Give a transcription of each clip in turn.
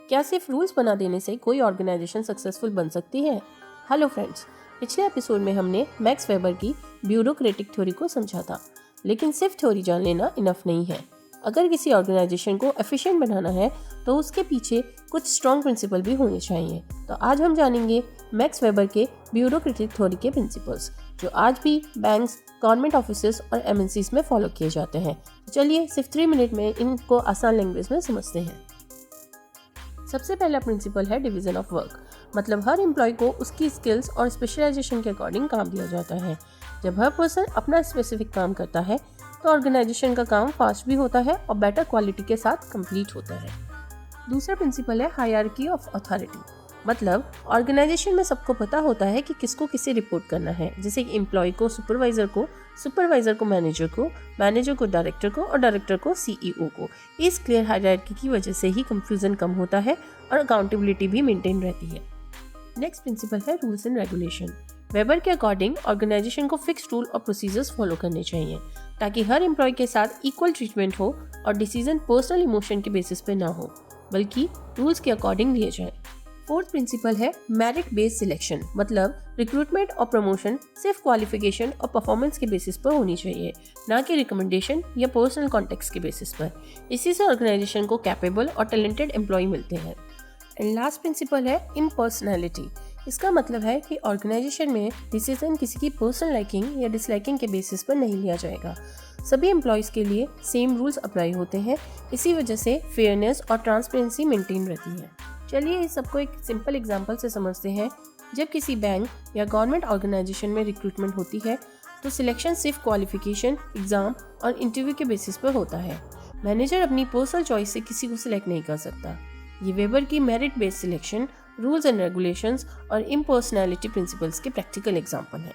क्या सिर्फ रूल्स बना देने से कोई ऑर्गेनाइजेशन सक्सेसफुल बन सकती है? हेलो फ्रेंड्स, पिछले एपिसोड में हमने मैक्स वेबर की ब्यूरोक्रेटिक थ्योरी को समझा था, लेकिन सिर्फ थ्योरी जान लेना इनफ नहीं है। अगर किसी ऑर्गेनाइजेशन को एफिशिएंट बनाना है तो उसके पीछे कुछ स्ट्रॉन्ग प्रिंसिपल भी होने चाहिए। तो आज हम जानेंगे मैक्स वेबर के ब्यूरोक्रेटिक थ्योरी के प्रिंसिपल्स, जो आज भी बैंक्स, गवर्नमेंट ऑफिसेस और एमएनसीज में फॉलो किए जाते हैं। तो चलिए सिर्फ 3 मिनट में इनको आसान लैंग्वेज में समझते हैं। सबसे पहला प्रिंसिपल है डिवीजन ऑफ वर्क, मतलब हर एम्प्लॉय को उसकी स्किल्स और स्पेशलाइजेशन के अकॉर्डिंग काम दिया जाता है। जब हर पर्सन अपना स्पेसिफिक काम करता है तो ऑर्गेनाइजेशन का काम फास्ट भी होता है और बेटर क्वालिटी के साथ कंप्लीट होता है। दूसरा प्रिंसिपल है हायरार्की ऑफ अथॉरिटी, मतलब ऑर्गेनाइजेशन में सबको पता होता है कि किसको किसे रिपोर्ट करना है, जैसे कि एम्प्लॉय को सुपरवाइजर को, सुपरवाइजर को मैनेजर को, मैनेजर को डायरेक्टर को और डायरेक्टर को सीईओ को। इस क्लियर हायरार्की की वजह से ही कंफ्यूजन कम होता है और अकाउंटेबिलिटी भी मेंटेन रहती है। नेक्स्ट प्रिंसिपल है रूल्स एंड रेगुलेशन। वेबर के अकॉर्डिंग ऑर्गेनाइजेशन को फिक्स रूल और प्रोसीजर्स फॉलो करने चाहिए ताकि हर एम्प्लॉय के साथ इक्वल ट्रीटमेंट हो और डिसीजन पर्सनल इमोशन के बेसिस पे ना हो, बल्कि रूल्स के अकॉर्डिंग लिए जाए। फोर्थ प्रिंसिपल है मेरिट बेस्ड सिलेक्शन, मतलब रिक्रूटमेंट और प्रमोशन सिर्फ क्वालिफिकेशन और परफॉर्मेंस के बेसिस पर होनी चाहिए, ना कि रिकमेंडेशन या पर्सनल कॉन्टेक्स्ट के बेसिस पर। इसी से ऑर्गेनाइजेशन को कैपेबल और टैलेंटेड एम्प्लॉय मिलते हैं। एंड लास्ट प्रिंसिपल है इम्पर्सनैलिटी। इसका मतलब है कि ऑर्गेनाइजेशन में डिसीजन किसी की पर्सनल लाइकिंग या डिसलाइकिंग के बेसिस पर नहीं लिया जाएगा। सभी एम्प्लॉयज़ के लिए सेम रूल्स अप्लाई होते हैं। इसी वजह से फेयरनेस और ट्रांसपेरेंसी मेंटेन रहती है। चलिए इस सबको एक सिंपल एग्जांपल से समझते हैं। जब किसी बैंक या गवर्नमेंट ऑर्गेनाइजेशन में रिक्रूटमेंट होती है तो सिलेक्शन सिर्फ क्वालिफिकेशन, एग्जाम और इंटरव्यू के बेसिस पर होता है। मैनेजर अपनी पर्सनल चॉइस से किसी को सिलेक्ट नहीं कर सकता। ये वेबर की merit based selection, rules and regulations और इम्पर्सनैलिटी प्रिंसिपल्स के प्रैक्टिकल एग्जाम्पल हैं।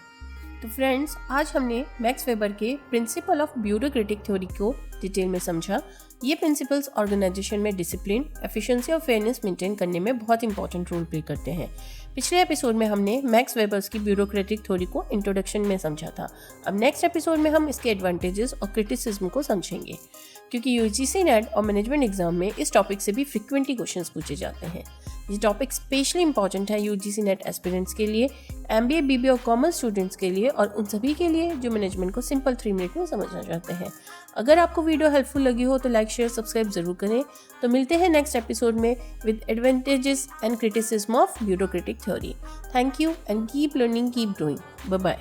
तो फ्रेंड्स, आज हमने मैक्स वेबर के प्रिंसिपल ऑफ ब्यूरोक्रेटिक थ्योरी को डिटेल में समझा। ये प्रिंसिपल्स ऑर्गेनाइजेशन में डिसिप्लिन, एफिशिएंसी और फेयरनेस मेंटेन करने में बहुत इंपॉर्टेंट रोल प्ले करते हैं। पिछले एपिसोड में हमने मैक्स वेबर्स की ब्यूरोक्रेटिक थ्योरी को इंट्रोडक्शन में समझा था। अब नेक्स्ट एपिसोड में हम इसके एडवांटेजेस और क्रिटिसिज्म को समझेंगे, क्योंकि यूजीसी नेट और मैनेजमेंट एग्जाम में इस टॉपिक से भी फ्रिक्वेंटली क्वेश्चंस पूछे जाते हैं। ये टॉपिक स्पेशली इंपॉर्टेंट है यूजीसी नेट एस्पिरेंट्स के लिए, एमबीए, बीबीए और कॉमर्स स्टूडेंट्स के लिए और उन सभी के लिए जो मैनेजमेंट को सिंपल 3 मिनट में समझना चाहते हैं। अगर आपको वीडियो हेल्पफुल लगी हो तो लाइक, शेयर, सब्सक्राइब जरूर करें। तो मिलते हैं नेक्स्ट एपिसोड में with advantages and criticism of bureaucratic theory. Thank you and keep learning, keep growing. Bye bye.